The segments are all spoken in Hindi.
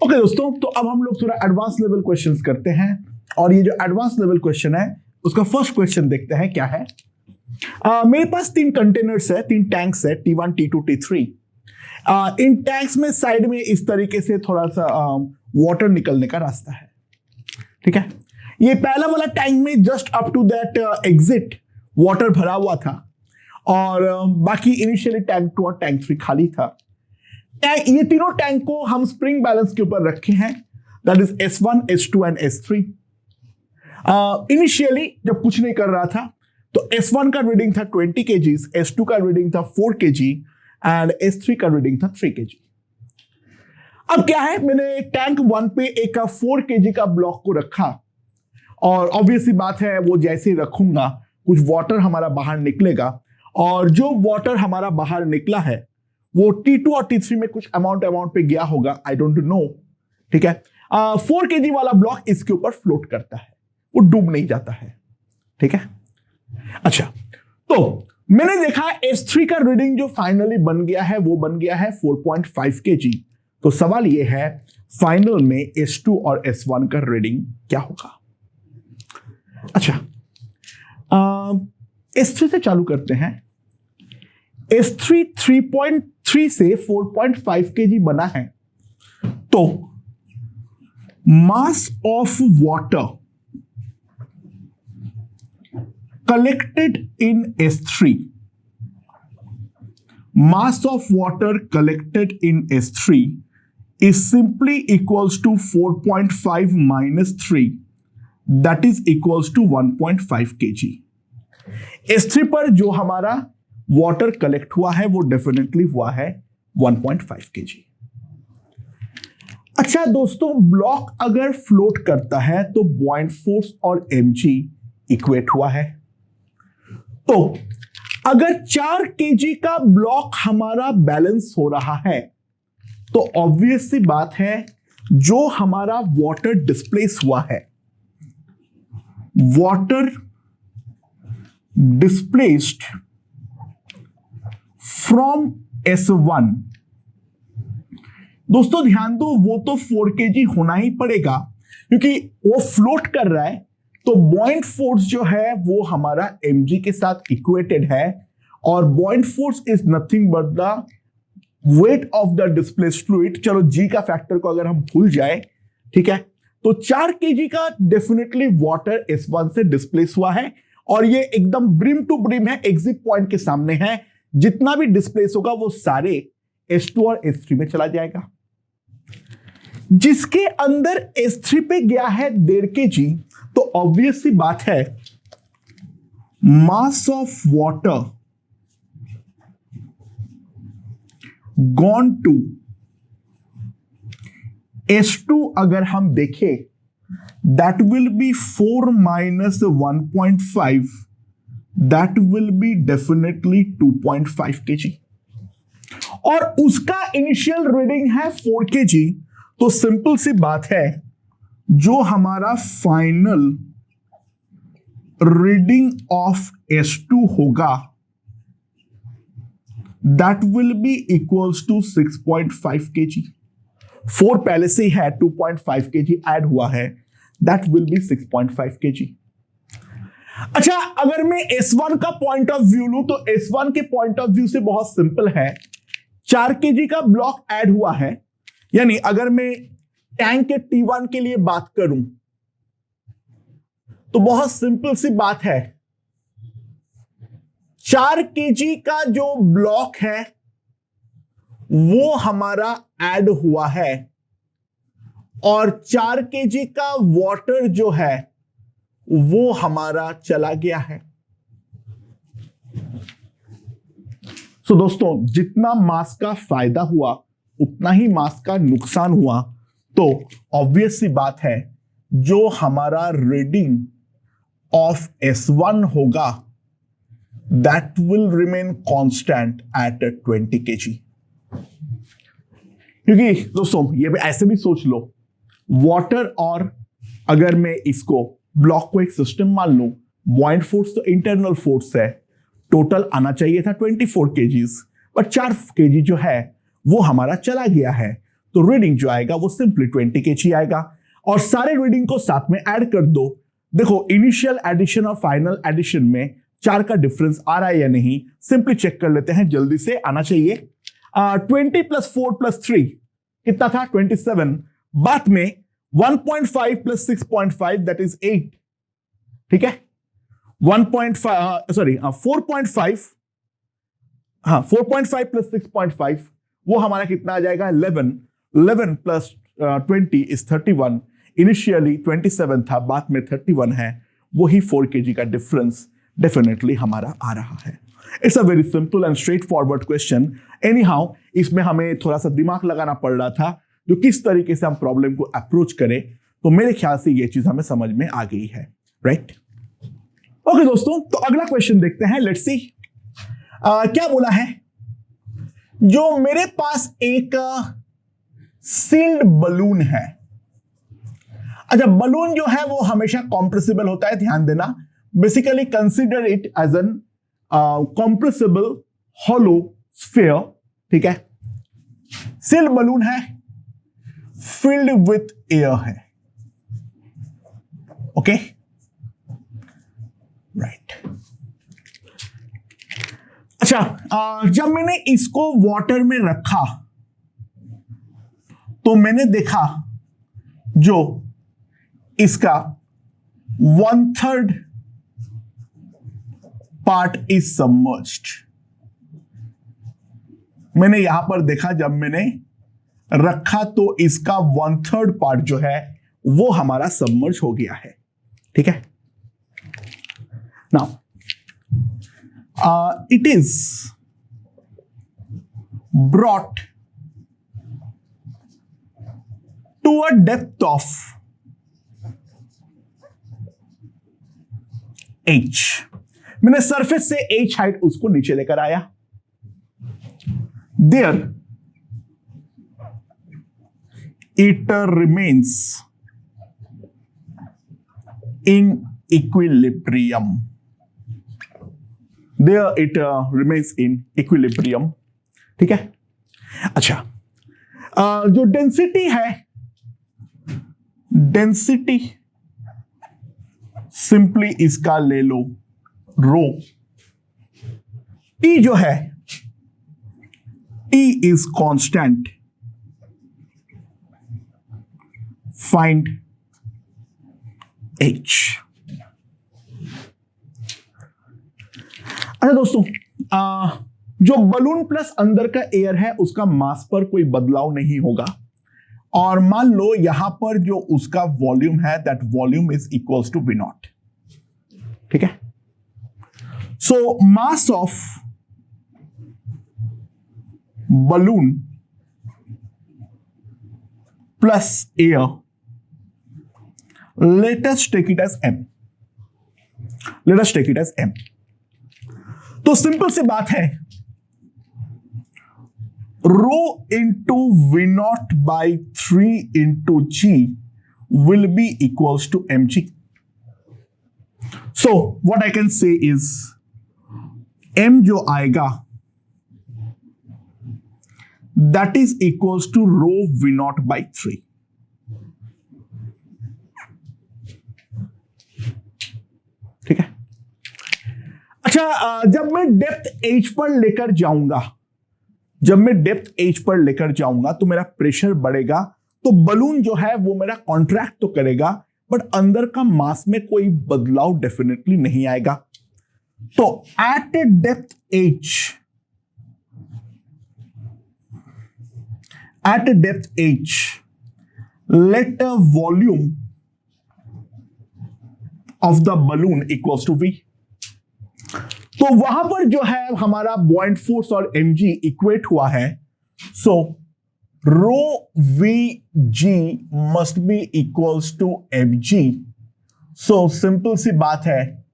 ओके दोस्तों, तो अब हम लोग थोड़ा एडवांस लेवल क्वेश्चंस करते हैं और ये जो एडवांस लेवल क्वेश्चन है उसका फर्स्ट क्वेश्चन देखते हैं क्या है। मेरे पास 3 कंटेनर्स है, 3 टैंक्स है, T1, T2, T3। इन टैंक्स में साइड में इस तरीके से थोड़ा सा वाटर निकलने का रास्ता है, ठीक है। ये पहला वाला टैंक में just up to that exit water भरा हुआ था और बाकी इनिशियली टैंक 2 और टैंक 3 खाली था। ये तीनों टैंक को हम स्प्रिंग बैलेंस के ऊपर रखे हैं, that is S1, S2 and S3। Initially जब कुछ नहीं कर रहा था तो S1 का रीडिंग था 20 kg, S2 का रीडिंग था 4 kg एंड S3 का रीडिंग था 3 kg। अब क्या है, मैंने टैंक 1 पे एक 4 kg का ब्लॉक को रखा और ऑब्वियसली बात है वो जैसे ही रखूंगा कुछ वाटर हमारा बाहर निकलेगा और जो वाटर हमारा बाहर निकला है वो T2 और T3 में कुछ अमाउंट पे गया होगा, आई डोंट नो, ठीक है। 4 kg वाला ब्लॉक इसके ऊपर फ्लोट करता है, वो डूब नहीं जाता है, ठीक है। अच्छा, तो मैंने देखा S3 का रीडिंग जो फाइनली बन गया है वो बन गया है 4.5 kg। तो सवाल ये है फाइनल में S2 और S1 का रीडिंग क्या होगा। अच्छा, S3 से चालू करते हैं। S3 3.3 से 4.5 kg बना है, तो मास of water collected in S3, mass of water collected in S3 is simply equals to 4.5 minus 3, that is equals to 1.5 kg। S3 पर जो हमारा वाटर कलेक्ट हुआ है वो डेफिनेटली हुआ है 1.5 kg। अच्छा दोस्तों, ब्लॉक अगर फ्लोट करता है तो बॉइंट फोर्स और mg इक्वेट हुआ है। तो अगर 4 kg का ब्लॉक हमारा बैलेंस हो रहा है तो ऑब्वियस सी बात है जो हमारा वाटर डिस्प्लेस हुआ है, वाटर डिस्प्लेस्ड फ्रॉम S1, दोस्तों ध्यान दो वो तो 4 kg होना ही पड़ेगा क्योंकि वो फ्लोट कर रहा है। तो बॉइंट फोर्स जो है वो हमारा mg के साथ इक्वेटेड है और buoyant force is nothing but the weight of the displaced fluid. चलो g का फैक्टर को अगर हम भूल जाए, ठीक है, तो 4 kg का डेफिनेटली वाटर S1 से डिस्प्लेस हुआ है और ये एकदम ब्रिम टू ब्रिम है, एग्जिट पॉइंट के सामने है। जितना भी डिस्प्लेस होगा वो सारे S2 और S3 में चला जाएगा। जिसके अंदर S3 पे गया है 1.5 kg, तो ऑब्वियस सी बात है mass of water gone to S2 अगर हम देखें that will be 4 minus 1.5, that will be definitely 2.5 kg और उसका इनिशियल रीडिंग है 4 kg। तो सिंपल सी बात है जो हमारा फाइनल रीडिंग ऑफ S2 होगा that will be equals to 6.5 kg। 4 पहले से ही है, 2.5 kg ऐड हुआ है, दैट विल बी 6.5 kg। अच्छा, अगर मैं S1 का पॉइंट ऑफ व्यू लूं तो S1 के पॉइंट ऑफ व्यू से बहुत सिंपल है। 4 kg का ब्लॉक ऐड हुआ है, यानी अगर मैं टैंक के T1 के लिए बात करूं तो बहुत सिंपल सी बात है, 4 kg का जो ब्लॉक है वो हमारा ऐड हुआ है और 4 kg का वाटर जो है वो हमारा चला गया है। सो दोस्तों, जितना मास का फायदा हुआ उतना ही मास का नुकसान हुआ। तो ऑब्वियस सी बात है जो हमारा रीडिंग ऑफ S1 होगा that will remain constant eight 20 kg। क्योंकि दोस्तों ये भी ऐसे भी सोच लो, वाटर और अगर मैं इसको ब्लॉक को एक सिस्टम मान लूं, बॉइंट फोर्स तो इंटरनल फोर्स है, टोटल आना चाहिए था 24 kg, पर 4 kg जो है वो हमारा चला गया है। तो रीडिंग जो आएगा वो सिंपली 20 kg आएगा। और सारे रीडिंग को साथ में ऐड कर दो। देखो इनिशियल एडिशन और फाइनल एडिशन में 4 का डिफरेंस आ रहा है या नहीं, सिंपली चेक कर लेते हैं, जल्दी से आना चाहिए। 20 + 4 + 3 कितना था? 27। बाद में 1.5 + 6.5 दैट इज 8। ठीक है, 4.5, हाँ 4.5 + 6.5 वो हमारा कितना आ जाएगा? 11। 11 + 20 इज 31। इनिशियली 27 था, बाद में 31 है, वही 4 kg का डिफरेंस डेफिनेटली हमारा आ रहा है। It's a very simple and straight forward question. Any how इसमें हमें थोड़ा सा दिमाग लगाना पड़ रहा था जो किस तरीके से हम प्रॉब्लम को अप्रोच करें, तो मेरे ख्याल से ये चीज हमें समझ में आ गई है, राइट? ओके दोस्तों, तो अगला क्वेश्चन देखते हैं। लेट्स सी क्या बोला है। जो मेरे पास एक सील्ड बलून है। अच्छा, बलून जो है वो हमेशा कॉम्प्रेसिबल होता है, ध्यान देना। Basically consider it as an compressible hollow sphere. ठीक है, सील्ड बलून है, फिल्ड विथ एयर है। Okay, right. अच्छा, जब मैंने इसको वाटर में रखा तो मैंने देखा जो इसका 1/3 पार्ट इज सबमर्ज्ड। मैंने यहां पर देखा, जब मैंने रखा तो इसका 1/3 पार्ट जो है वो हमारा सबमर्ज हो गया है। ठीक है, now it is brought to a depth of h। मैंने सरफेस से h हाइट उसको नीचे लेकर आया। there it remains in equilibrium। There it remains in equilibrium। ठीक है, अच्छा, जो डेंसिटी है, डेंसिटी सिंपली इसका ले लो रो। टी जो है, T is constant, find H. अच्छा दोस्तों, जो बलून प्लस अंदर का एयर है उसका मास पर कोई बदलाव नहीं होगा। और मान लो यहां पर जो उसका वॉल्यूम है, that volume is equals to V0। ठीक है, so mass of balloon plus air, let us take it as M। Let us take it as M। तो सिंपल सी बात है, rho into V0/3 into G will be equals to mg। So what I can say is m जो आएगा that is equals to rho V0/3। ठीक है, अच्छा, जब मैं डेप्थ h पर लेकर जाऊंगा, जब मैं डेप्थ h पर लेकर जाऊंगा तो मेरा प्रेशर बढ़ेगा, तो बलून जो है वो मेरा कॉन्ट्रैक्ट तो करेगा, बट अंदर का मास में कोई बदलाव डेफिनेटली नहीं आएगा। तो at depth h let volume of the balloon equals to V। तो वहां पर जो है हमारा बॉइंट फोर्स और mg इक्वेट हुआ है। So rho Vg must be equals to mg। So simple सी बात है,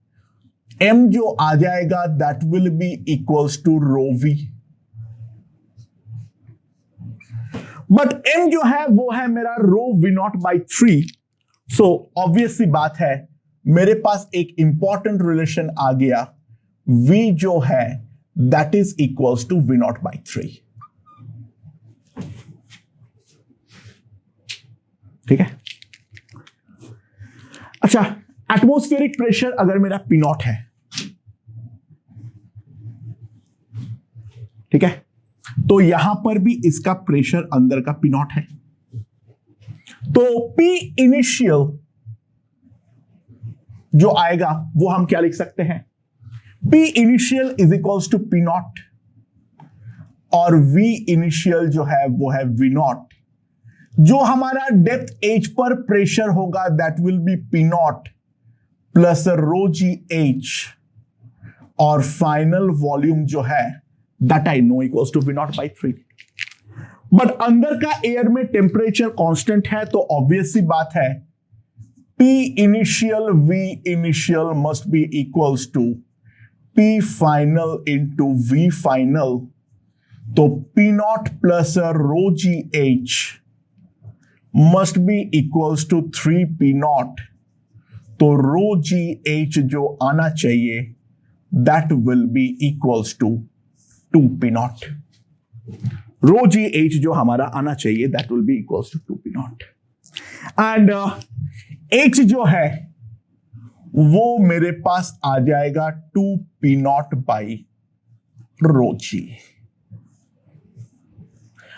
m जो आ जाएगा that will be equals to rho V। But m जो है वो है मेरा रो V0/3। सो ऑब्वियस सी बात है, मेरे पास एक इंपॉर्टेंट रिलेशन आ गया, V जो है that is equals to V0/3। ठीक है। अच्छा, एटमॉस्फेरिक प्रेशर अगर मेरा पी नॉट है, ठीक है, तो यहां पर भी इसका प्रेशर अंदर का पी नॉट है, तो पी इनिशियल जो आएगा वो हम क्या लिख सकते हैं, P initial is equals to P nought, और वी इनिशियल जो है वो है वी नॉट। जो हमारा डेप्थ एज पर प्रेशर होगा that will be P nought plus rho g h, और फाइनल वॉल्यूम जो है that I know equals to V nought by 3। But अंदर का एयर में टेम्परेचर कांस्टेंट है, तो ऑब्वियस सी बात है P initial V initial must be equals to P final into V final, तो P nought plus rho g h must be equals to 3 P nought, तो रो जी एच जो आना चाहिए that will be equals to 2 P nought. Rho g h जो हमारा आना चाहिए that will be equals to 2 P nought, and h जो है वो मेरे पास आ जाएगा 2 P नॉट बाई रो जी।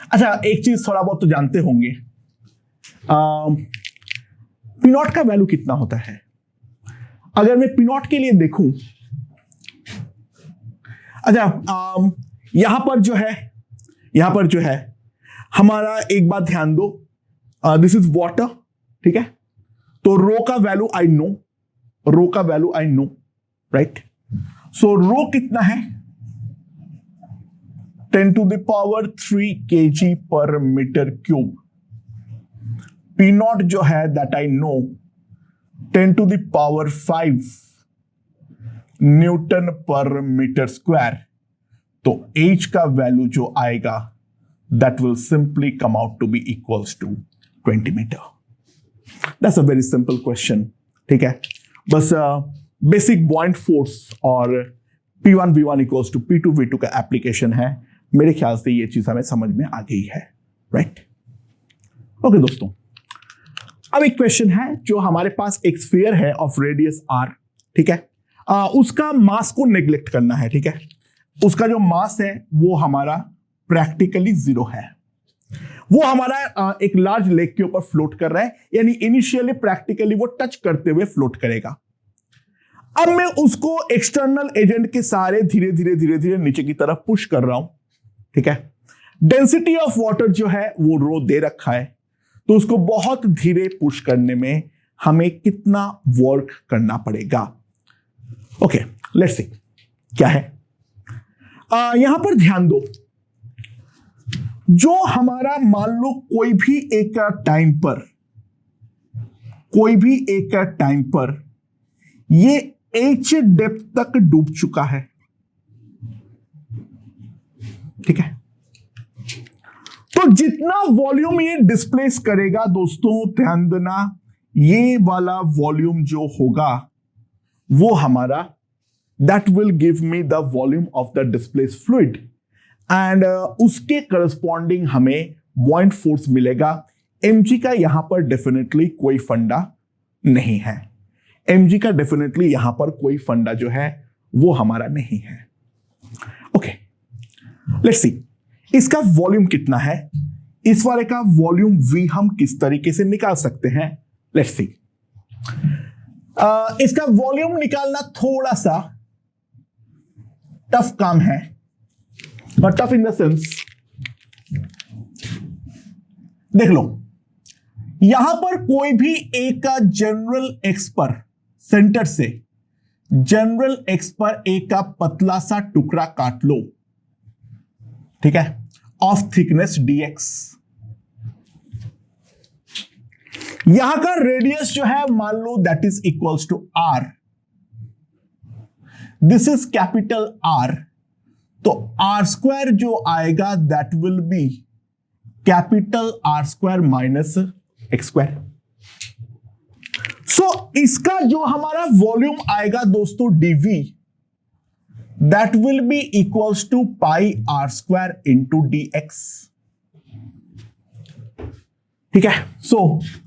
अच्छा, एक चीज थोड़ा बहुत तो जानते होंगे, पी नॉट का वैल्यू कितना होता है। अगर मैं पी नॉट के लिए देखूं, अच्छा यहां पर जो है हमारा, एक बात ध्यान दो, दिस इज वाटर, ठीक है, तो रो का वैल्यू आई नो, रो का value I know, right. So rho कितना है, 10 to the power 3 kg पर मीटर क्यूब। पी नॉट जो है that I know 10 to the power 5 newton पर मीटर स्क्वायर, तो H का वैल्यू जो आएगा that will simply come out to be equals to 20 metre. That's a very simple question, ठीक है। बस बेसिक बॉइंट फोर्स और P1 V1 equals to P2 V2 का एप्लीकेशन है। मेरे ख्याल से ये चीज हमें समझ में आ गई है, राइट। ओके दोस्तों, अब एक क्वेश्चन है जो हमारे पास एक स्फीयर है ऑफ रेडियस r, ठीक है, उसका मास को नेग्लेक्ट करना है, ठीक है। उसका जो मास है वो हमारा प्रैक्टिकली 0 है, वो हमारा एक लार्ज लेक के ऊपर फ्लोट कर रहा है, यानी इनिशियली प्रैक्टिकली वो टच करते हुए फ्लोट करेगा। अब मैं उसको एक्सटर्नल एजेंट के सहारे धीरे धीरे धीरे धीरे नीचे की तरफ पुश कर रहा हूं, ठीक है। डेंसिटी ऑफ वाटर जो है वो रो दे रखा है, तो उसको बहुत धीरे पुश करने में हमें कितना वर्क करना पड़ेगा। ओके, लेट्स सी क्या है। यहां पर ध्यान दो, जो हमारा मान लो कोई भी एक टाइम पर ये H डेप्थ तक डूब चुका है, ठीक है, तो जितना वॉल्यूम ये डिस्प्लेस करेगा दोस्तों, ध्यान देना, ये वाला वॉल्यूम जो होगा वो हमारा that will give me the volume of the displace fluid, and उसके करस्पॉन्डिंग हमें बॉइंट फोर्स मिलेगा। mg का यहां पर डेफिनेटली कोई फंडा नहीं है, mg का डेफिनेटली यहां पर कोई फंडा जो है वो हमारा नहीं है। ओके, लेट्स सी इसका वॉल्यूम कितना है। इस वाले का वॉल्यूम v हम किस तरीके से निकाल सकते हैं, लेट्स सी। इसका वॉल्यूम निकालना थोड़ा सा टफ काम है, और टफ इन द सेंस, देख लो यहां पर कोई भी एक का जनरल एक्स पर, सेंटर से जनरल एक्स पर एक का पतला सा टुकड़ा काट लो, ठीक है, ऑफ थिकनेस dx। यहां का रेडियस जो है मान लो that is equals to r, this is capital R, तो R स्क्वायर जो आएगा that will be capital R square minus x square. So इसका जो हमारा वॉल्यूम आएगा दोस्तों dv, that will be equals to pi R square into dx, ठीक है। सो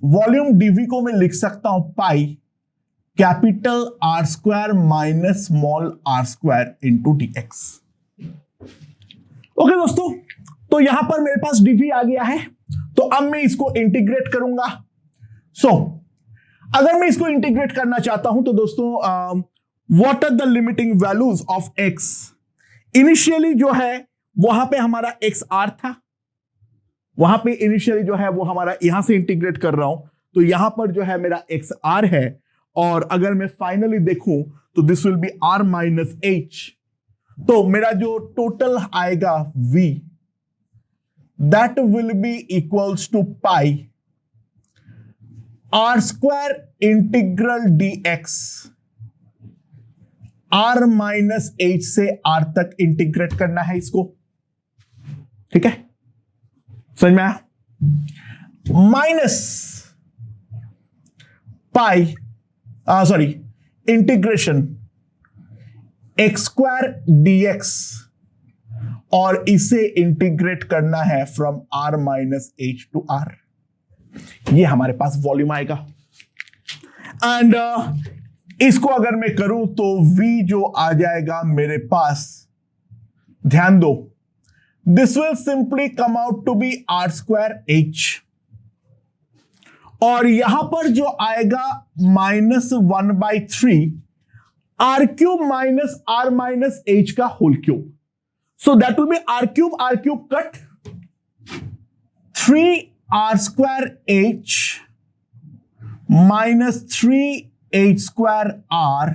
वॉल्यूम डीवी को मैं लिख सकता हूं pi capital R square minus small R square into d x. Okay दोस्तों, तो यहां पर मेरे पास डीवी आ गया है, तो अब मैं इसको इंटीग्रेट करूंगा। सो अगर मैं इसको इंटीग्रेट करना चाहता हूं तो दोस्तों what are the limiting values of x. Initially जो है वहां पे हमारा एक्स आर था, वहां पे इनिशियली जो है वो हमारा यहां से इंटीग्रेट कर रहा हूं, तो यहां पर जो है मेरा एक्स आर है, और अगर मैं फाइनली देखूं तो this will be R minus h. तो मेरा जो टोटल आएगा v, that will be equals to pi are square integral d x, R minus h से आर तक इंटीग्रेट करना है इसको। ठीक है, समझ में आया? Minus pi sorry integration x square d x, और इसे इंटीग्रेट करना है from R minus h to R. ये हमारे पास वॉल्यूम आएगा। एंड इसको अगर मैं करूं तो v जो आ जाएगा मेरे पास, ध्यान दो, this will simply come out to be are square h, और यहां पर जो आएगा -1/3 r cube minus r minus h का whole cube. So that will be r cube cut 3 r square h minus 3 h square r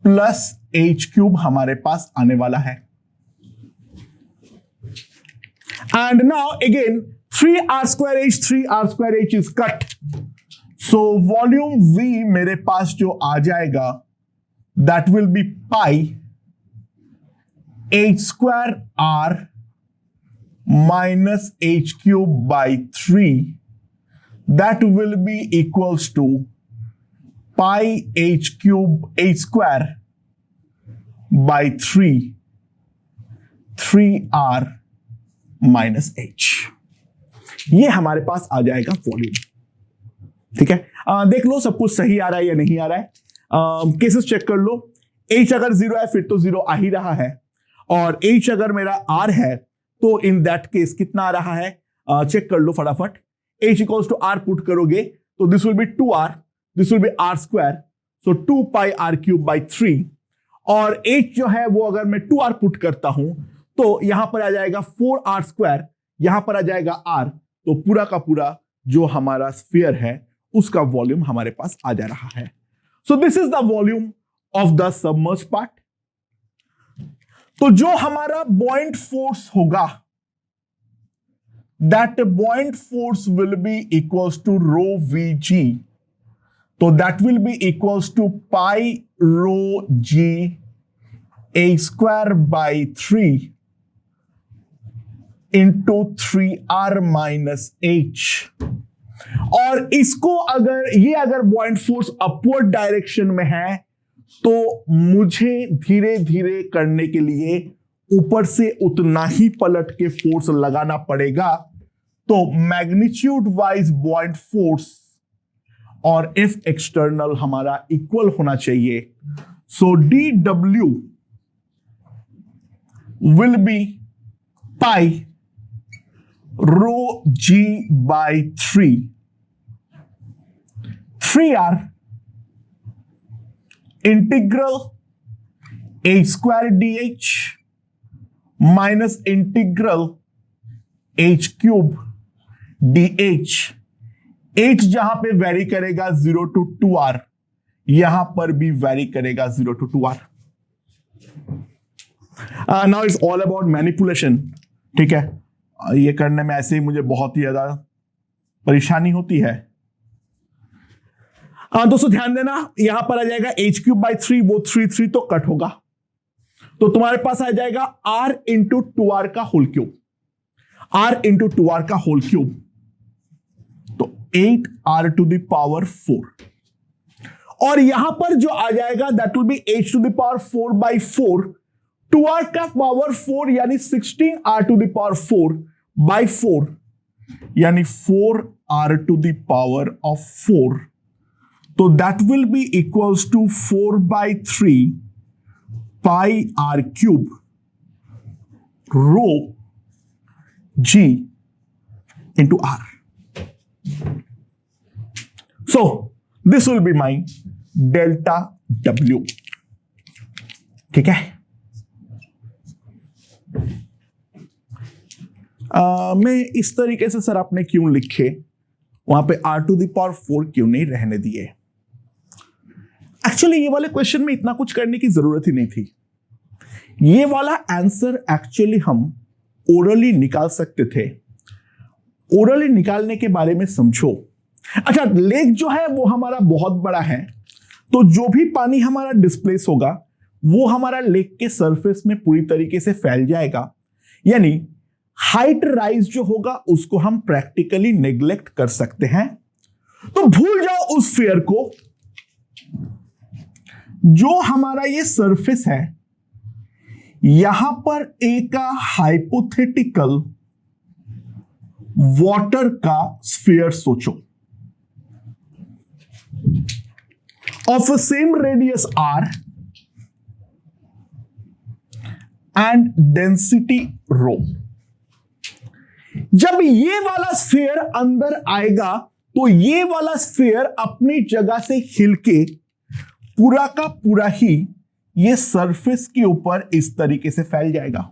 plus h cube हमारे पास आने वाला है। And now again 3 r square h is cut, so volume v मेरे पास जो आ जाएगा that will be pi h square R minus h cube by 3, that will be equals to pi h square by 3 R minus h. ये हमारे पास आ जाएगा वॉल्यूम। ठीक है, देख लो सब कुछ सही आ रहा है या नहीं आ रहा है। केसेस चेक कर लो। एच अगर 0 है फिर तो 0 आ ही रहा है, और एच अगर मेरा आर है तो इन दैट केस कितना आ रहा है, चेक कर लो फटाफट। H equals to R put करोगे तो this will be 2r, this will be are square, so 2 pi are cube by 3, और एच जो है वो अगर मैं 2r पुट करता हूं तो यहां पर आ जाएगा 4r स्क्वायर, यहां पर आ जाएगा r, तो पूरा का पूरा जो हमारा स्फीयर है उसका वॉल्यूम हमारे पास आ जा रहा है। So this is the volume of the submerge part. तो जो हमारा बॉइंट फोर्स होगा, that buoyant force will be equals to rho vg, तो that will be equals to pi rho g a square by 3 into 3r minus h. और इसको अगर बॉइंट फोर्स अपवर्ड डायरेक्शन में है तो मुझे धीरे धीरे करने के लिए ऊपर से उतना ही पलट के फोर्स लगाना पड़ेगा। तो मैग्नीट्यूड वाइज बॉइंट फोर्स और एफ एक्सटर्नल हमारा इक्वल होना चाहिए। सो डी डब्ल्यू will be pi rho g by 3r integral a square dh minus integral h cube dh। h जहां पे वेरी करेगा 0 to 2r, यहां पर भी वेरी करेगा 0 to 2r। Now it's all about manipulation. ठीक है, ये करने में ऐसे ही मुझे बहुत ही ज्यादा परेशानी होती है। दोस्तों ध्यान देना, यहां पर आ जाएगा एच क्यूब बाई 3, वो 3 तो कट होगा, तो तुम्हारे पास आ जाएगा r इंटू 2r का whole cube, r into 2r का होल क्यूब, तो 8r टू द पावर 4, और यहां पर जो आ जाएगा that will be h to the power 4 by 4, 2r का पावर 4 यानी 16r to the power 4 by 4, यानी 4r⁴, तो that will be equals to 4/3 πr³ rho g into r. So this will be my delta W. ठीक है। मैं इस तरीके से सर आपने क्यों लिखे, वहां पे r⁴ क्यों नहीं रहने दिए? एक्चुअली ये वाले क्वेश्चन में इतना कुछ करने की जरूरत ही नहीं थी। ये वाला आंसर एक्चुअली हम ओरली निकाल सकते थे। ओरली निकालने के बारे में समझो। अच्छा, लेक जो है वो हमारा बहुत बड़ा है, तो जो भी पानी हमारा डिस्प्लेस होगा वो हमारा लेक के सरफेस में पूरी तरीके से फैल जाएगा। यानी हाइट राइज जो होगा उसको हम प्रैक्टिकली नेग्लेक्ट कर सकते हैं। तो भूल जाओ उस फेयर को। जो हमारा ये सरफेस है, यहां पर एक हाइपोथेटिकल वाटर का स्फीयर सोचो of a same radius r and density ρ। जब ये वाला स्फीयर अंदर आएगा तो ये वाला स्फीयर अपनी जगह से हिलके पूरा का पूरा ही ये सरफेस के ऊपर इस तरीके से फैल जाएगा।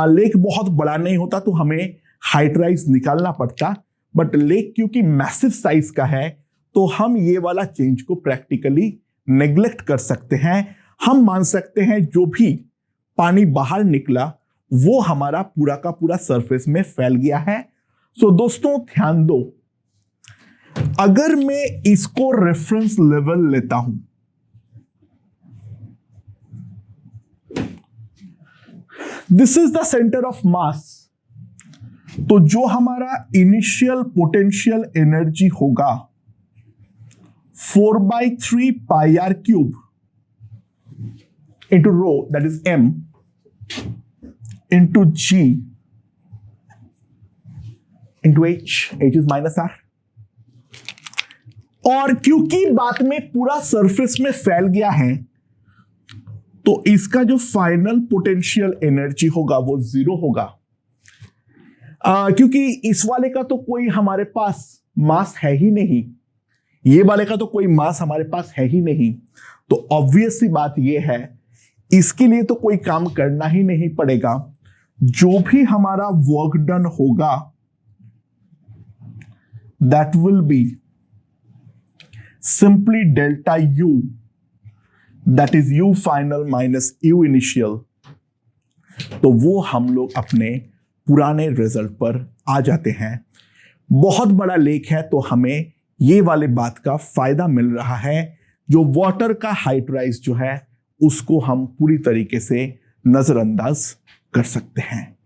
लेक बहुत बड़ा नहीं होता तो हमें हाइट राइज निकालना पड़ता, बट लेक क्योंकि मैसिव साइज का है तो हम ये वाला चेंज को प्रैक्टिकली नेग्लेक्ट कर सकते हैं। हम मान सकते हैं जो भी पानी बाहर निकला वो हमारा पूरा का पूरा सरफेस में फैल गया है। सो दोस्तों ध्यान दो, अगर मैं इसको रेफरेंस लेवल लेता हूं, this is the centre of mass, तो जो हमारा इनिशियल पोटेंशियल एनर्जी होगा 4/3 πr³ into rho, that is m, into g into h is minus r। और क्योंकि बाद में पूरा सरफेस में फैल गया है तो इसका जो फाइनल पोटेंशियल एनर्जी होगा वो 0 होगा। क्योंकि इस वाले का तो कोई हमारे पास मास है ही नहीं, ये वाले का तो कोई मास हमारे पास है ही नहीं, तो ऑब्वियस सी बात ये है इसके लिए तो कोई काम करना ही नहीं पड़ेगा। जो भी हमारा वर्क डन होगा that will be simply delta U, that is U final minus U initial. तो वो हम लोग अपने पुराने रिजल्ट पर आ जाते हैं। बहुत बड़ा लेक है तो हमें ये वाले बात का फायदा मिल रहा है, जो वाटर का हाइट राइज जो है उसको हम पूरी तरीके से नजरअंदाज कर सकते हैं।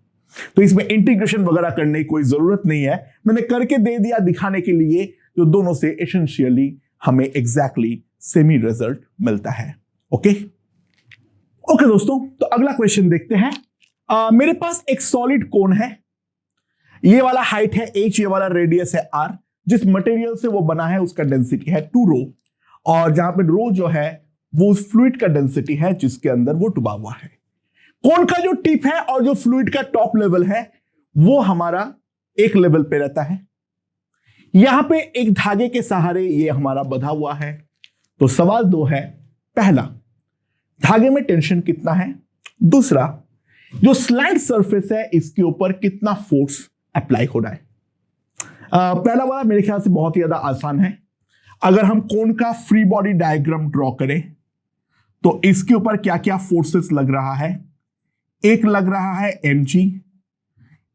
तो इसमें इंटीग्रेशन वगैरह करने की कोई जरूरत नहीं है, मैंने करके दे दिया दिखाने के लिए, जो दोनों से एसेंशियली हमें एग्जैक्टली सेमी रिजल्ट मिलता है। ओके दोस्तों, तो अगला क्वेश्चन देखते हैं। मेरे पास एक सॉलिड कोन है, ये वाला हाइट है h, ये वाला रेडियस है r। जिस मटेरियल से वो बना है उसका डेंसिटी है 2 रो, और जहां पे रो जो है वो उस फ्लूइड का डेंसिटी है जिसके अंदर वो डूबा हुआ है। कोन का जो टिप है और जो फ्लूइड का टॉप लेवल है वो हमारा एक लेवल पे रहता है। यहां पे एक धागे के सहारे ये हमारा बंधा हुआ है। तो सवाल 2 है, पहला धागे में टेंशन कितना है, दूसरा जो स्लैंट सरफेस है इसके ऊपर कितना फोर्स अप्लाई हो रहा है। पहला वाला मेरे ख्याल से बहुत ही ज्यादा आसान है। अगर हम कोन का फ्री बॉडी डायग्राम ड्रॉ करें तो इसके ऊपर क्या क्या फोर्सेस लग रहा है, एक लग रहा है mg,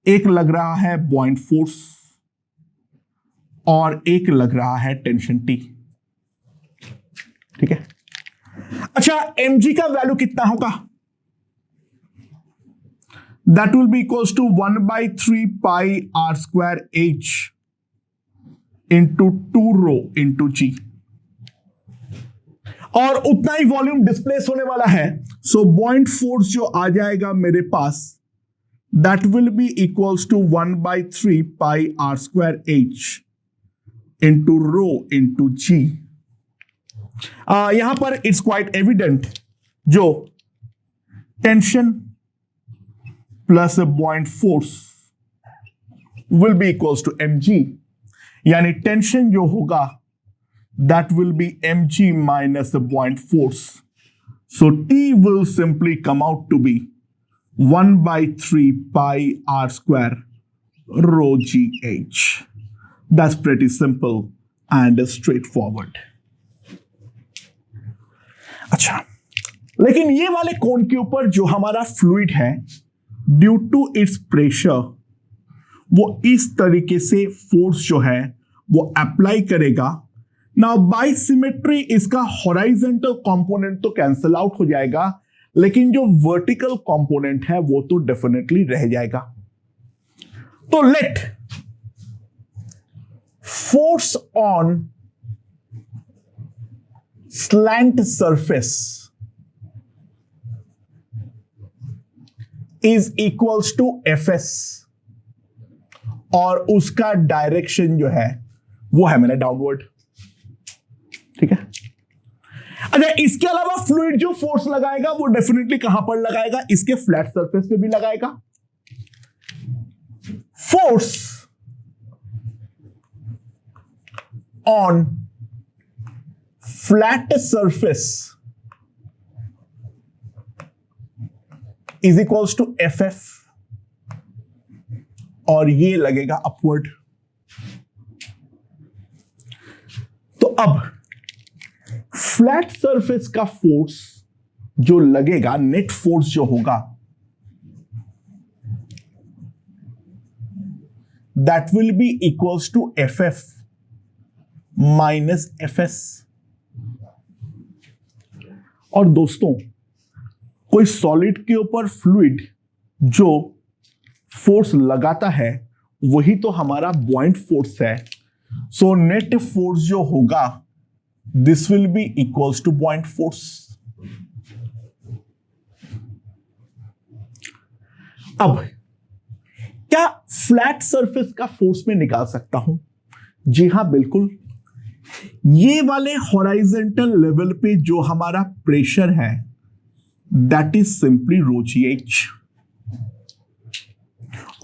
एक लग रहा है बॉइंट फोर्स, और एक लग रहा है टेंशन T। ठीक है। अच्छा, mg का वैल्यू कितना होगा, that will be equals to 1/3 πr² h into 2 rho into g, और उतना ही वॉल्यूम डिस्प्लेस होने वाला है। सो बॉइंट फोर्स जो आ जाएगा मेरे पास that will be equals to 1/3 pi r square h into rho into g. यहां पर इट्स क्वाइट एविडेंट, जो tension plus buoyant force will be equals to mg, यानी टेंशन जो होगा that will be mg minus the buoyant force. So T will simply come out to be 1/3 pi r square rho gh. That's pretty simple and straightforward. अच्छा, लेकिन ये वाले कोन के ऊपर जो हमारा फ्लूइड है, ड्यू टू इट्स प्रेशर, वो इस तरीके से फोर्स जो है वो अप्लाई करेगा। नाउ बाय सिमेट्री इसका हॉराइजेंटल कंपोनेंट तो कैंसिल आउट हो जाएगा, लेकिन जो वर्टिकल कंपोनेंट है वो तो डेफिनेटली रह जाएगा। तो let force on slant surface is equals to F S, और उसका डायरेक्शन जो है वो है मेरा डाउनवर्ड। ठीक है। अच्छा, इसके अलावा फ्लूइड जो फोर्स लगाएगा वो डेफिनेटली कहां पर लगाएगा? इसके फ्लैट सरफेस पे भी लगाएगा। Force on flat surface is equals to F F, और ये लगेगा अपवर्ड। तो अब फ्लैट सरफेस का फोर्स जो लगेगा, नेट फोर्स जो होगा, that will be equals to F F minus F S. और दोस्तों, कोई सॉलिड के ऊपर फ्लूइड जो फोर्स लगाता है वही तो हमारा बॉइंट फोर्स है। सो नेट फोर्स जो होगा this will be equals to buoyant force. अब क्या फ्लैट सरफेस का फोर्स में निकाल सकता हूं? जी हां, बिल्कुल। ये वाले हॉराइजेंटल लेवल पे जो हमारा प्रेशर है, that is simply rho g h,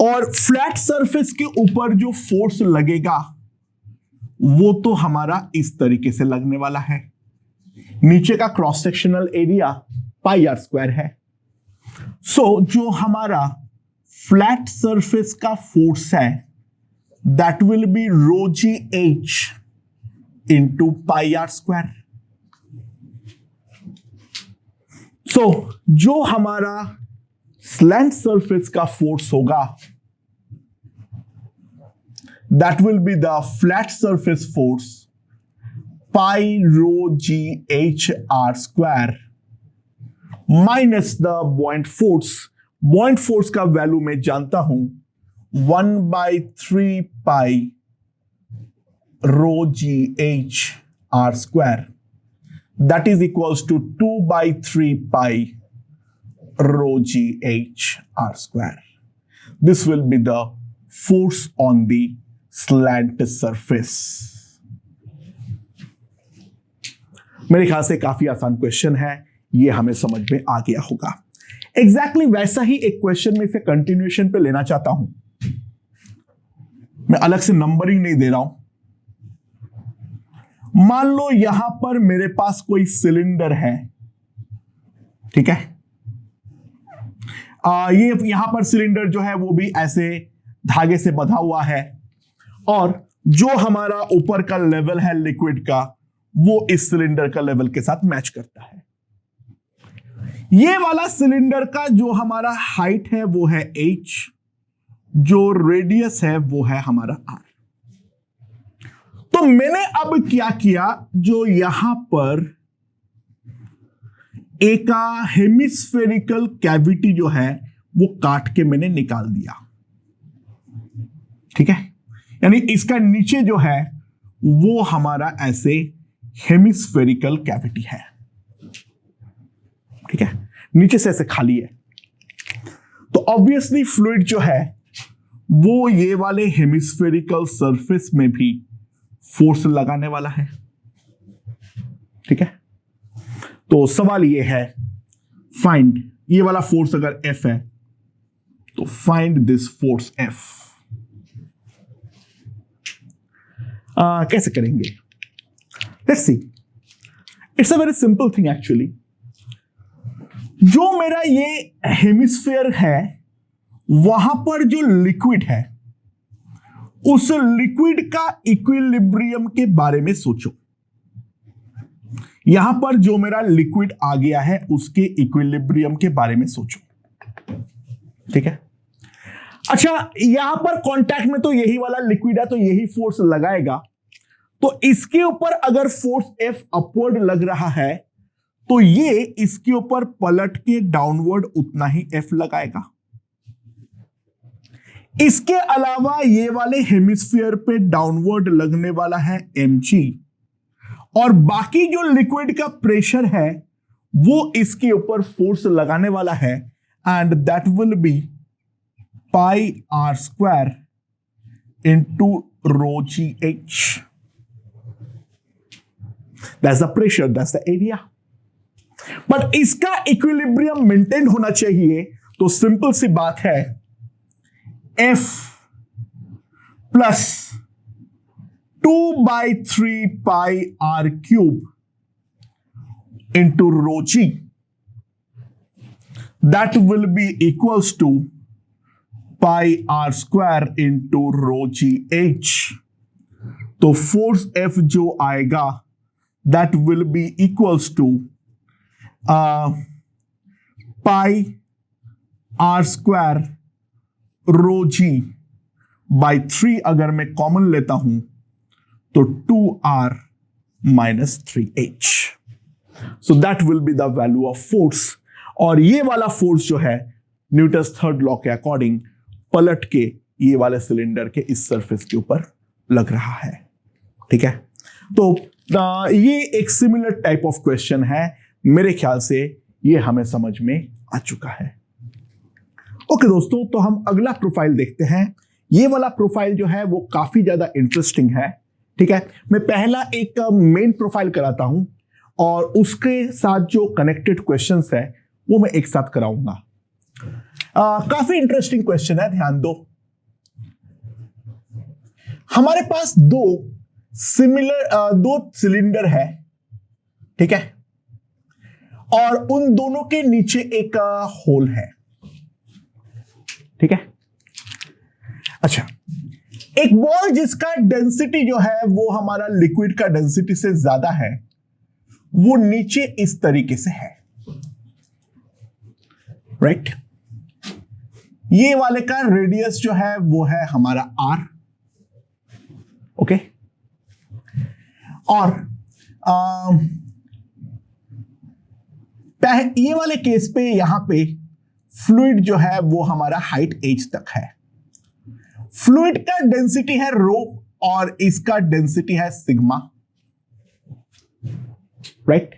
और फ्लैट सरफेस के ऊपर जो फोर्स लगेगा वो तो हमारा इस तरीके से लगने वाला है। नीचे का cross sectional area pi are square है। सो जो हमारा फ्लैट सरफेस का फोर्स है, that will be rho g h into pi are square. So जो हमारा स्लैंट सरफेस का फोर्स होगा, that will be the flat surface force pi rho g h r square minus the buoyant force. buoyant force का वैल्यू मैं जानता हूं 1/3 pi rho g h r square, that is equals to 2/3 pi rho g h r square. This will be the force on the slant surface. मेरे ख्याल से काफी आसान क्वेश्चन है, ये हमें समझ में आ गया होगा। एग्जैक्टली वैसा ही एक क्वेश्चन में इसे कंटिन्यूएशन पे लेना चाहता हूं। मैं अलग से नंबरिंग नहीं दे रहा हूं। मान लो यहां पर मेरे पास कोई सिलेंडर है, ठीक है। ये यहां पर सिलेंडर जो है वो भी ऐसे धागे से बंधा हुआ है, और जो हमारा ऊपर का लेवल है लिक्विड का, वो इस सिलेंडर का लेवल के साथ मैच करता है। ये वाला सिलेंडर का जो हमारा हाइट है वो है h, जो रेडियस है वो है हमारा r। तो मैंने अब क्या किया, जो यहां पर एक हेमिस्फेरिकल कैविटी जो है वो काट के मैंने निकाल दिया, ठीक है। यानी इसका नीचे जो है वो हमारा ऐसे हेमिस्फेरिकल कैविटी है, ठीक है, नीचे से ऐसे खाली है। तो ऑब्वियसली फ्लूइड जो है वो ये वाले हेमिस्फेरिकल सरफेस में भी फोर्स लगाने वाला है। ठीक है, तो सवाल ये है फाइंड, ये वाला फोर्स अगर F है तो फाइंड दिस फोर्स F। कैसे करेंगे? Let's see, it's a very simple thing actually. जो मेरा ये हेमिस्फीयर है वहां पर जो लिक्विड है उस लिक्विड का इक्विलिब्रियम के बारे में सोचो। यहां पर जो मेरा लिक्विड आ गया है उसके इक्विलिब्रियम के बारे में सोचो। ठीक है, अच्छा यहां पर कांटेक्ट में तो यही वाला लिक्विड है तो यही फोर्स लगाएगा, तो इसके ऊपर अगर फोर्स F अपवर्ड लग रहा है तो ये इसके ऊपर पलट के डाउनवर्ड उतना ही F लगाएगा। इसके अलावा ये वाले हेमिस्फीयर पे डाउनवर्ड लगने वाला है mg, और बाकी जो लिक्विड का प्रेशर है वो इसके ऊपर फोर्स लगाने वाला है, and that will be pi are square into rho g h. That's the pressure, that's the area. But इसका इक्विलिब्रियम मेंटेन होना चाहिए, तो सिंपल सी बात है F plus 2/3 pi are cube into rho g, that will be equals to pi are square into rho g h. तो फोर्स F जो आएगा that will be equals to pi are square rho g by 3, अगर मैं कॉमन लेता हूं तो 2r minus 3h। So that will be the value of force. और ये वाला फोर्स जो है न्यूटन्स थर्ड लॉ के अकॉर्डिंग पलट के ये वाले सिलेंडर के इस सरफेस के ऊपर लग रहा है। ठीक है, तो ये एक सिमिलर टाइप ऑफ क्वेश्चन है, मेरे ख्याल से ये हमें समझ में आ चुका है। ओके दोस्तों, तो हम अगला प्रोफाइल देखते हैं। ये वाला प्रोफाइल जो है वो काफी ज्यादा इंटरेस्टिंग है। ठीक है, मैं पहला एक मेन प्रोफाइल कराता हूं और उसके साथ जो कनेक्टेड क्वेश्चंस है वो मैं एक साथ कराऊंगा। काफी इंटरेस्टिंग क्वेश्चन है, ध्यान दो। हमारे पास दो सिलेंडर है, ठीक है, और उन दोनों के नीचे एक होल है। ठीक है, अच्छा एक बॉल जिसका डेंसिटी जो है वो हमारा लिक्विड का डेंसिटी से ज्यादा है, वो नीचे इस तरीके से है, राइट। ये वाले का रेडियस जो है वो है हमारा r, ओके। और ये वाले केस पे यहां पे फ्लूइड जो है वो हमारा हाइट h तक है। फ्लूइड का डेंसिटी है रो और इसका डेंसिटी है सिग्मा, राइट।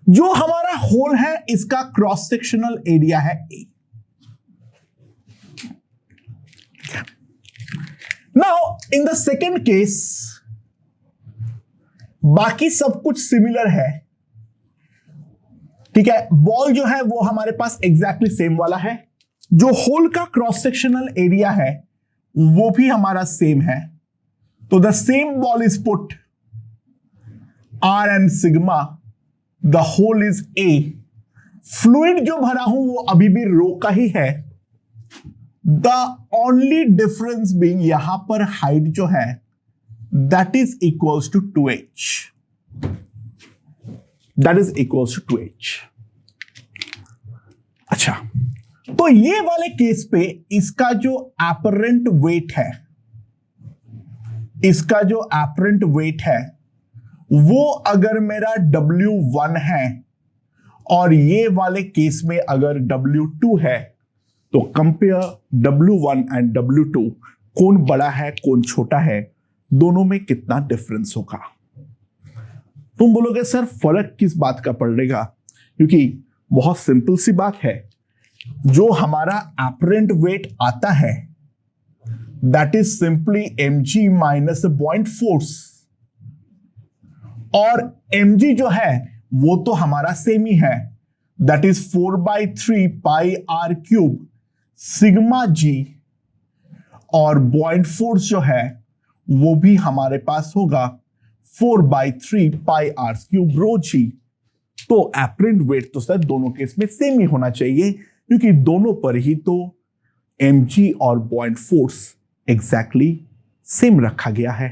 जो हमारा होल है इसका क्रॉस सेक्शनल एरिया है A। Now in the second case बाकी सब कुछ सिमिलर है, ठीक है। बॉल जो है वो हमारे पास एग्जैक्टली सेम वाला है, जो होल का क्रॉस सेक्शनल एरिया है वो भी हमारा सेम है। तो the same ball is put R and sigma, the hole is A। Fluid जो भरा हूं वो अभी भी रो का ही है। द ओनली डिफरेंस बीइंग यहां पर हाइट जो है that is equals to 2h, that is equals to 2h। अच्छा, तो ये वाले केस पे इसका जो एपरेंट वेट है, इसका जो एपरेंट वेट है वो अगर मेरा W1 है और ये वाले केस में अगर W2 है, तो कंपेयर W1 एंड W2, कौन बड़ा है कौन छोटा है, दोनों में कितना डिफरेंस होगा। तुम बोलोगे सर फर्क किस बात का पड़ेगा, क्योंकि बहुत सिंपल सी बात है, जो हमारा एपरेंट वेट आता है that is simply mg minus बॉइंट force, और mg जो है वो तो हमारा सेम ही है, that is 4/3 pi are cube sigma g, और बॉइंट फोर्स जो है वो भी हमारे पास होगा 4/3 पाई आर क्यूब रो जी। तो एपरेंट वेट तो सर दोनों केस में सेम ही होना चाहिए, क्योंकि दोनों पर ही तो mg और बॉइंट फोर्स एग्जैक्टली सेम रखा गया है।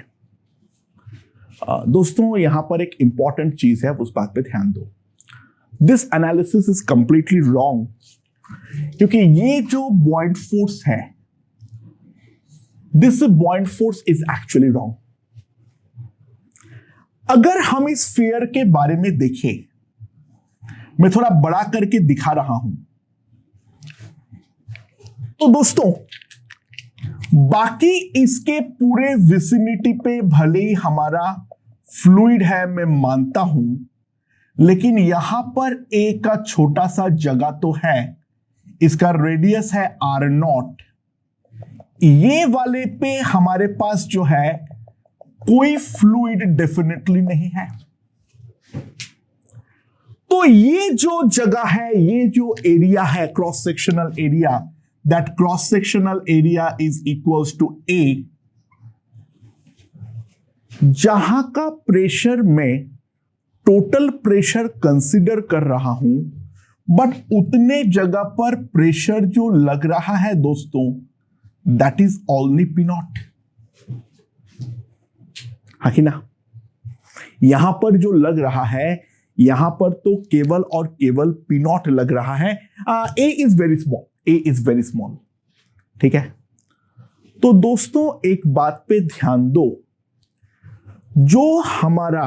दोस्तों यहां पर एक इंपॉर्टेंट चीज है, उस बात पे ध्यान दो। This analysis is completely wrong, क्योंकि ये जो बॉइंट फोर्स है, this बॉइंट force is actually wrong. अगर हम इस स्फीयर के बारे में देखें, मैं थोड़ा बड़ा करके दिखा रहा हूं, तो दोस्तों बाकी इसके पूरे विसिनिटी पे भले ही हमारा फ्लूइड है, मैं मानता हूं, लेकिन यहां पर ए का छोटा सा जगह तो है, इसका रेडियस है r0, ये वाले पे हमारे पास जो है कोई फ्लूइड डेफिनेटली नहीं है। तो ये जो जगह है, ये जो एरिया है cross sectional area, that cross sectional area is equals to a, जहां का प्रेशर में टोटल प्रेशर कंसीडर कर रहा हूं, बट उतने जगह पर प्रेशर जो लग रहा है दोस्तों, that is only P not. हाँ कि ना? यहां पर जो लग रहा है, यहां पर तो केवल और केवल पी नॉट लग रहा है। A is very small, a is very small, ठीक है। तो दोस्तों एक बात पे ध्यान दो, जो हमारा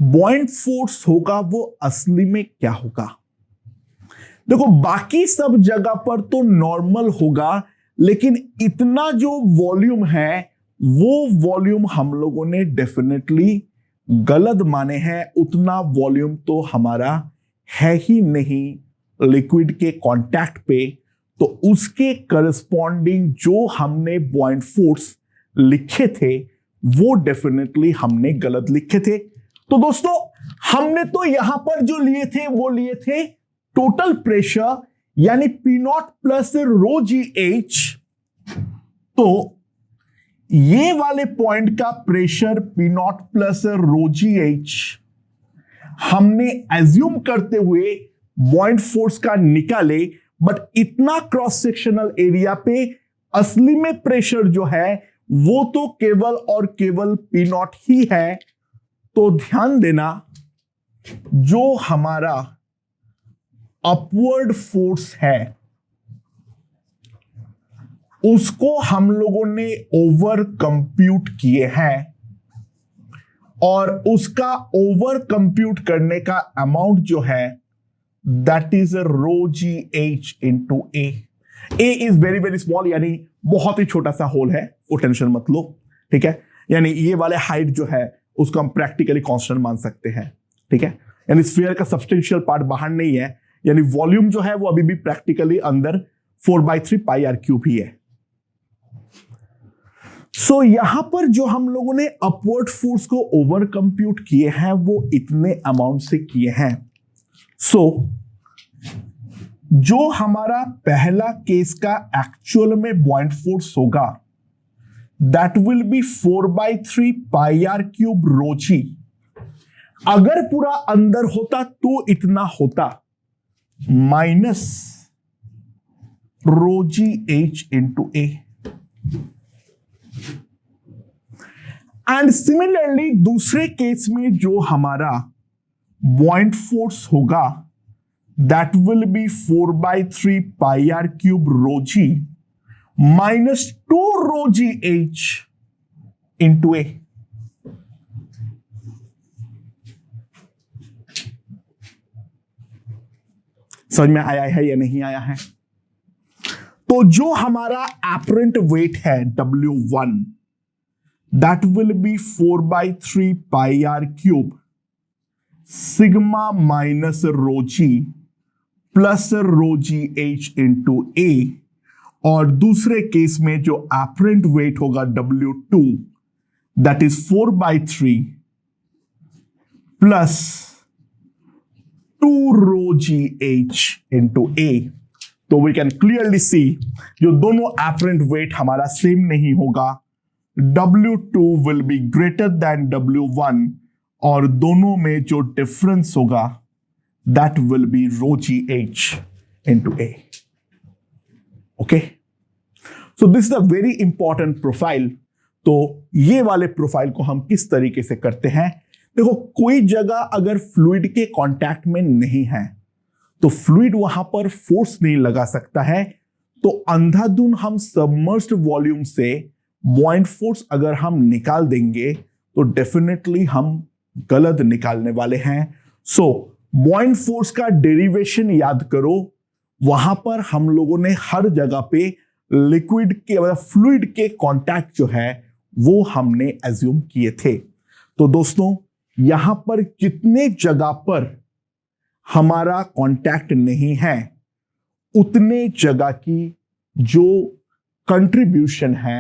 बॉइंट फोर्स होगा वो असली में क्या होगा? देखो बाकी सब जगह पर तो नॉर्मल होगा, लेकिन इतना जो वॉल्यूम है वो वॉल्यूम हम लोगों ने डेफिनेटली गलत माने हैं। उतना वॉल्यूम तो हमारा है ही नहीं लिक्विड के कांटेक्ट पे, तो उसके करस्पॉन्डिंग जो हमने बॉइंट फोर्स लिखे थे वो डेफिनेटली हमने गलत लिखे थे। तो दोस्तों हमने तो यहां पर जो लिए थे वो लिए थे टोटल प्रेशर, यानी P nought plus rho g h. तो ये वाले पॉइंट का pressure P nought plus rho g H हमने एज्यूम करते हुए बॉइंट फोर्स का निकाले, बट इतना क्रॉस सेक्शनल एरिया पे असली में प्रेशर जो है वो तो केवल और केवल पी नॉट ही है। तो ध्यान देना, जो हमारा अपवर्ड फोर्स है उसको हम लोगों ने ओवर कंप्यूट किए हैं, और उसका ओवर कंप्यूट करने का अमाउंट जो है that is rho g h into A. A is very very small, यानी बहुत ही छोटा सा होल है, वो टेंशन मत लो, ठीक है। यानी ये वाले हाइट जो है उसको हम प्रैक्टिकली कांस्टेंट मान सकते हैं, ठीक है। यानी स्फीयर का सब्सटेंशियल पार्ट बाहर नहीं है, यानी वॉल्यूम जो है वो अभी भी प्रैक्टिकली अंदर 4/3 पाई आर क्यूब ही है। सो यहां पर जो हम लोगों ने अपवर्ड फोर्स को ओवर कंप्यूट किए हैं वो इतने अमाउंट से किए हैं। सो जो हमारा पहला केस का एक्चुअल में बॉइंट फोर्स होगा that will be 4/3 pi are cube rho g. अगर पूरा अंदर होता तो इतना होता, minus rho g h into a. And similarly दूसरे केस में जो हमारा बॉइंट फोर्स होगा that will be 4/3 pi are cube rho g minus 2 rho g h into a. समझ में आया है या नहीं आया है? तो जो हमारा एपरेंट वेट है W1 that will be 4/3 pi are cube sigma minus rho g plus rho g h into a, और दूसरे केस में जो एपरेंट वेट होगा W2 that is 4/3 plus 2 rho g h into a. तो वी कैन क्लियरली सी जो दोनों एपरेंट वेट हमारा सेम नहीं होगा, W2 will be greater than W1, और दोनों में जो डिफरेंस होगा that will be rho g h into A. Okay, so this is a very important profile. तो ये वाले प्रोफाइल को हम किस तरीके से करते हैं, देखो कोई जगह अगर फ्लूइड के कांटेक्ट में नहीं है तो फ्लूइड वहां पर फोर्स नहीं लगा सकता है, तो अंधाधुन हम सबमर्ज्ड वॉल्यूम से बॉइंट फोर्स अगर हम निकाल देंगे तो डेफिनेटली हम गलत निकालने वाले हैं। सो बॉइंट फोर्स का डेरिवेशन याद करो, वहां पर हम लोगों ने हर जगह पे लिक्विड के मतलब फ्लूइड के कांटेक्ट जो है वो हमने एज्यूम किए थे। तो दोस्तों यहां पर कितने जगह पर हमारा कांटेक्ट नहीं है, उतने जगह की जो कंट्रीब्यूशन है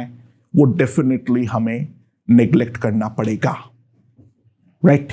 वो डेफिनेटली हमें नेग्लेक्ट करना पड़ेगा, राइट?